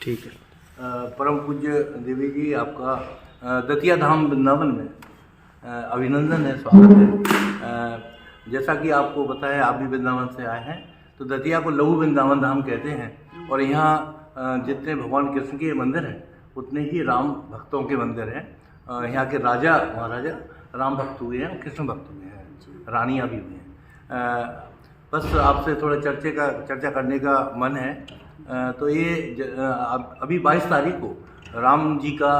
ठीक है। परम पूज्य देवी जी, आपका दतिया धाम वृंदावन में अभिनंदन है, स्वागत है। जैसा कि आपको पता है, आप भी वृंदावन से आए हैं, तो दतिया को लघु वृंदावन धाम कहते हैं। और यहाँ जितने भगवान कृष्ण के मंदिर हैं उतने ही राम भक्तों के मंदिर हैं। यहाँ के राजा महाराजा राम भक्त हुए हैं, कृष्ण भक्त हुए हैं, रानियाँ भी हुई हैं। बस आपसे थोड़ा चर्चा करने का मन है। तो ये अभी 22 तारीख को राम जी का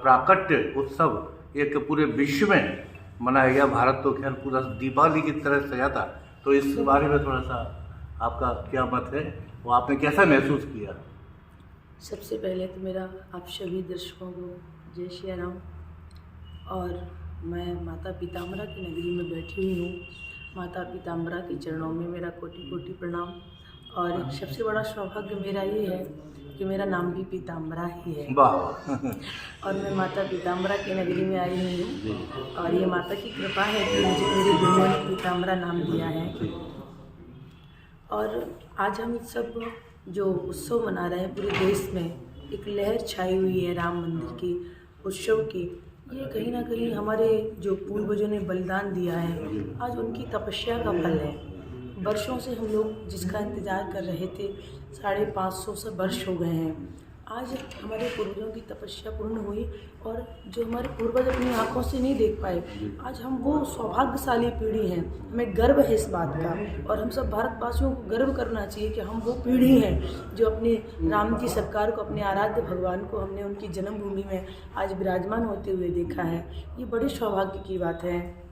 प्राकट्य उत्सव एक पूरे विश्व में मनाया गया। भारत तो खैर पूरा दीपावली की तरह सजा था। तो इस बारे में थोड़ा सा आपका क्या मत है, वो आपने कैसा महसूस किया? सबसे पहले तो मेरा आप सभी दर्शकों को जय श्री राम। और मैं माता पीताम्बरा की नगरी में बैठी हुई हूँ। माता पीताम्बरा के चरणों में मेरा कोटि कोटि प्रणाम। और सबसे बड़ा सौभाग्य मेरा ये है कि मेरा नाम भी पीताम्बरा ही है। और मैं माता पीताम्बरा की नगरी में आई हुई हूँ। और ये माता की कृपा है कि मुझे मेरे गुरुओं ने पीताम्बरा नाम दिया है। और आज हम सब जो उत्सव मना रहे हैं, पूरे देश में एक लहर छाई हुई है राम मंदिर की उत्सव की। ये कहीं ना कहीं हमारे जो पूर्वजों ने बलिदान दिया है, आज उनकी तपस्या का फल है। वर्षों से हम लोग जिसका इंतज़ार कर रहे थे, 550 से वर्ष हो गए हैं। आज हमारे पूर्वजों की तपस्या पूर्ण हुई। और जो हमारे पूर्वज अपनी आँखों से नहीं देख पाए, आज हम वो सौभाग्यशाली पीढ़ी हैं। हमें गर्व है इस बात का। और हम सब भारतवासियों को गर्व करना चाहिए कि हम वो पीढ़ी हैं जो अपने राम जी सरकार को, अपने आराध्य भगवान को हमने उनकी जन्मभूमि में आज विराजमान होते हुए देखा है। ये बड़ी सौभाग्य की बात है।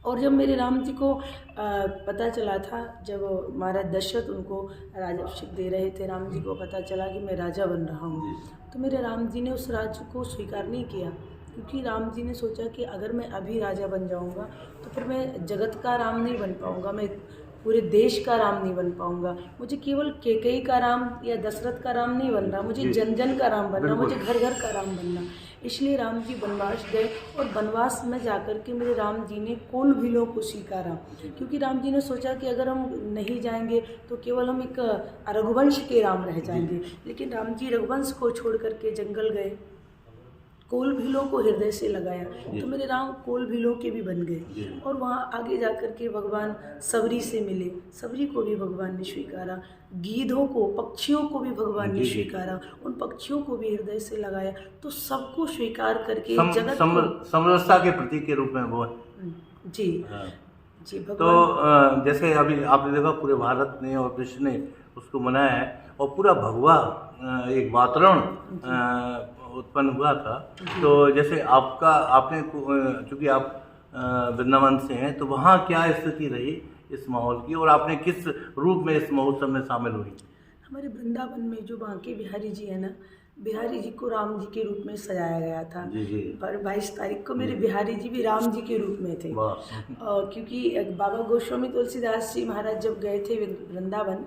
और जब मेरे राम जी को पता चला था, जब महाराज दशरथ उनको राज्याभिषेक दे रहे थे, राम जी को पता चला कि मैं राजा बन रहा हूँ, तो मेरे राम जी ने उस राज्य को स्वीकार नहीं किया। क्योंकि राम जी ने सोचा कि अगर मैं अभी राजा बन जाऊँगा तो फिर मैं जगत का राम नहीं बन पाऊँगा, मैं पूरे देश का राम नहीं बन पाऊँगा। मुझे केवल कैकेयी का राम या दशरथ का राम नहीं बनना, मुझे जन जन का राम बनना, मुझे घर घर का राम बनना। इसलिए राम जी वनवास गए। और वनवास में जाकर के मेरे राम जी ने कोल भीलों को स्वीकारा। क्योंकि राम जी ने सोचा कि अगर हम नहीं जाएंगे तो केवल हम एक रघुवंश के राम रह जाएंगे। लेकिन राम जी रघुवंश को छोड़ करके जंगल गए, कोल भीलों को हृदय से लगाया, तो मेरे राम कोल भीलों के भी बन गए। और वहाँ आगे जाकर के भगवान सबरी से मिले, सबरी को भी भगवान ने स्वीकारा। गीधों को, पक्षियों को भी भगवान ने स्वीकारा, उन पक्षियों को भी हृदय से लगाया। तो सबको स्वीकार करके जगत समरसता के प्रतीक के रूप में वो जी जी भगवान। तो जैसे अभी आपने देखा, पूरे भारत ने और विश्व ने उसको मनाया है। और पूरा भगवा एक वातावरण उत्पन्न हुआ था। तो जैसे आपने चूँकि आप वृंदावन से हैं, तो वहाँ क्या स्थिति रही इस माहौल की, और आपने किस रूप में इस महोत्सव में शामिल हुई? हमारे वृंदावन में जो बांके बिहारी जी है ना, बिहारी जी को राम जी के रूप में सजाया गया था। पर 22 तारीख को मेरे बिहारी जी भी राम जी के रूप में थे। क्योंकि बाबा गोस्वामी तुलसीदास जी महाराज जब गए थे वृंदावन,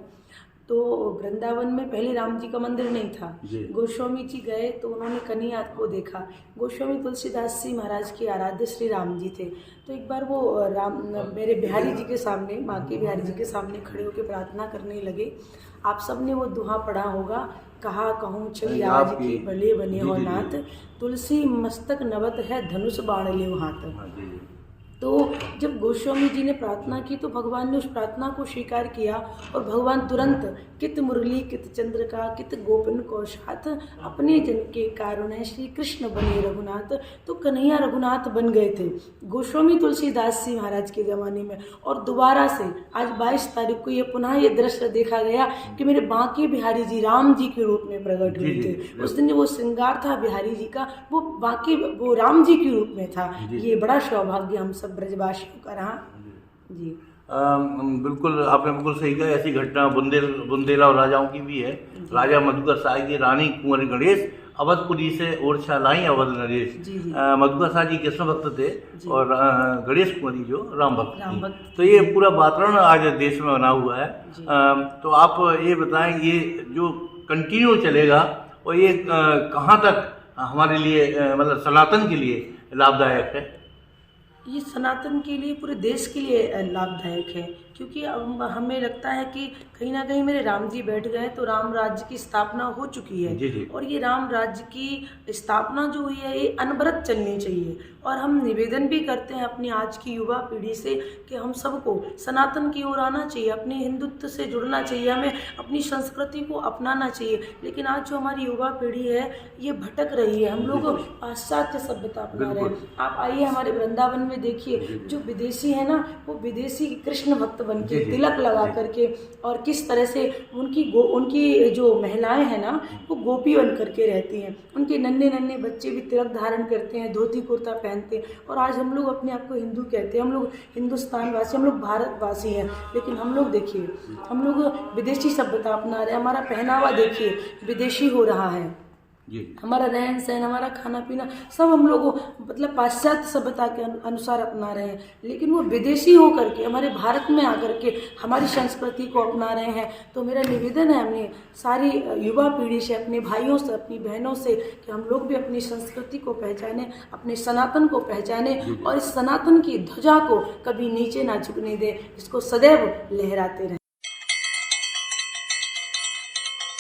तो वृंदावन में पहले राम जी का मंदिर नहीं था। गोस्वामी जी गए तो उन्होंने कन्हैया को देखा। गोस्वामी तुलसीदास जी महाराज के आराध्य श्री राम जी थे। तो एक बार वो मेरे बिहारी जी के सामने, माँ के बिहारी जी के सामने खड़े होकर प्रार्थना करने लगे। आप सब ने वो दुहा पढ़ा होगा, कहा कहूँ छवि आज की भले बने हो नाथ, तुलसी मस्तक नवत है धनुष बाण ले हाथ। तो जब गोस्वामी जी ने प्रार्थना की तो भगवान ने उस प्रार्थना को स्वीकार किया। और भगवान तुरंत कित मुरली कित चंद्र का कित गोपन को साथ, अपने जन के कारण है श्री कृष्ण बने रघुनाथ। तो कन्हैया रघुनाथ बन गए थे गोस्वामी तुलसीदास जी महाराज के ज़माने में। और दोबारा से आज 22 तारीख को ये पुनः ये दृश्य देखा गया कि मेरे बांके बिहारी जी राम जी के रूप में प्रकट हुए थे। उस दिन वो श्रृंगार था बिहारी जी का, वो राम जी के रूप में था। ये बड़ा सौभाग्य हम सब ब्रजवासियों का रहा जी। बिल्कुल, आपने बिल्कुल सही कहा। ऐसी घटना बुंदेला और राजाओं की भी है। राजा मधुकर शाह की रानी कुंवर गणेश अवधपुरी से ओरछा लाई अवध नरेश। मधुकर शाह जी कृष्ण भक्त थे और गणेश कुंवरी जो राम भक्त। तो ये पूरा वातावरण आज देश में बना हुआ है। तो आप ये बताएं, ये जो कंटिन्यू चलेगा और ये कहाँ तक हमारे लिए, मतलब सनातन के लिए लाभदायक है? ये सनातन के लिए, पूरे देश के लिए लाभदायक है। क्योंकि अब हमें लगता है कि कहीं ना कहीं मेरे राम जी बैठ गए तो राम राज्य की स्थापना हो चुकी है। जी, जी। और ये राम राज्य की स्थापना जो हुई है ये अनवरत चलनी चाहिए। और हम निवेदन भी करते हैं अपनी आज की युवा पीढ़ी से कि हम सबको सनातन की ओर आना चाहिए, अपने हिंदुत्व से जुड़ना चाहिए, हमें अपनी संस्कृति को अपनाना चाहिए। लेकिन आज जो हमारी युवा पीढ़ी है ये भटक रही है, हम लोग पाश्चात्य सभ्यता अपना रहे हैं। आप आइए हमारे वृंदावन में देखिए, जो विदेशी है ना वो विदेशी कृष्ण भक्त बन के तिलक लगा करके और किस तरह से उनकी जो महिलाएं हैं ना वो गोपी बन करके रहती हैं, उनके नन्हे नन्हे बच्चे भी तिलक धारण करते हैं, धोती कुर्ता पहनते हैं। और आज हम लोग अपने आप को हिंदू कहते हैं, हम लोग हिंदुस्तान वासी, हम लोग भारतवासी हैं। लेकिन हम लोग देखिए, हम लोग विदेशी सभ्यता अपना रहे हैं, हमारा पहनावा देखिए विदेशी हो रहा है, हमारा रहन सहन, हमारा खाना पीना सब हम लोग मतलब पाश्चात्य सभ्यता के अनुसार अपना रहे हैं। लेकिन वो विदेशी हो करके हमारे भारत में आकर के हमारी संस्कृति को अपना रहे हैं। तो मेरा निवेदन है अपनी सारी युवा पीढ़ी से, अपने भाइयों से, अपनी बहनों से कि हम लोग भी अपनी संस्कृति को पहचानें, अपने सनातन को पहचानें और इस सनातन की ध्वजा को कभी नीचे ना झुकने दें, इसको सदैव लहराते रहें।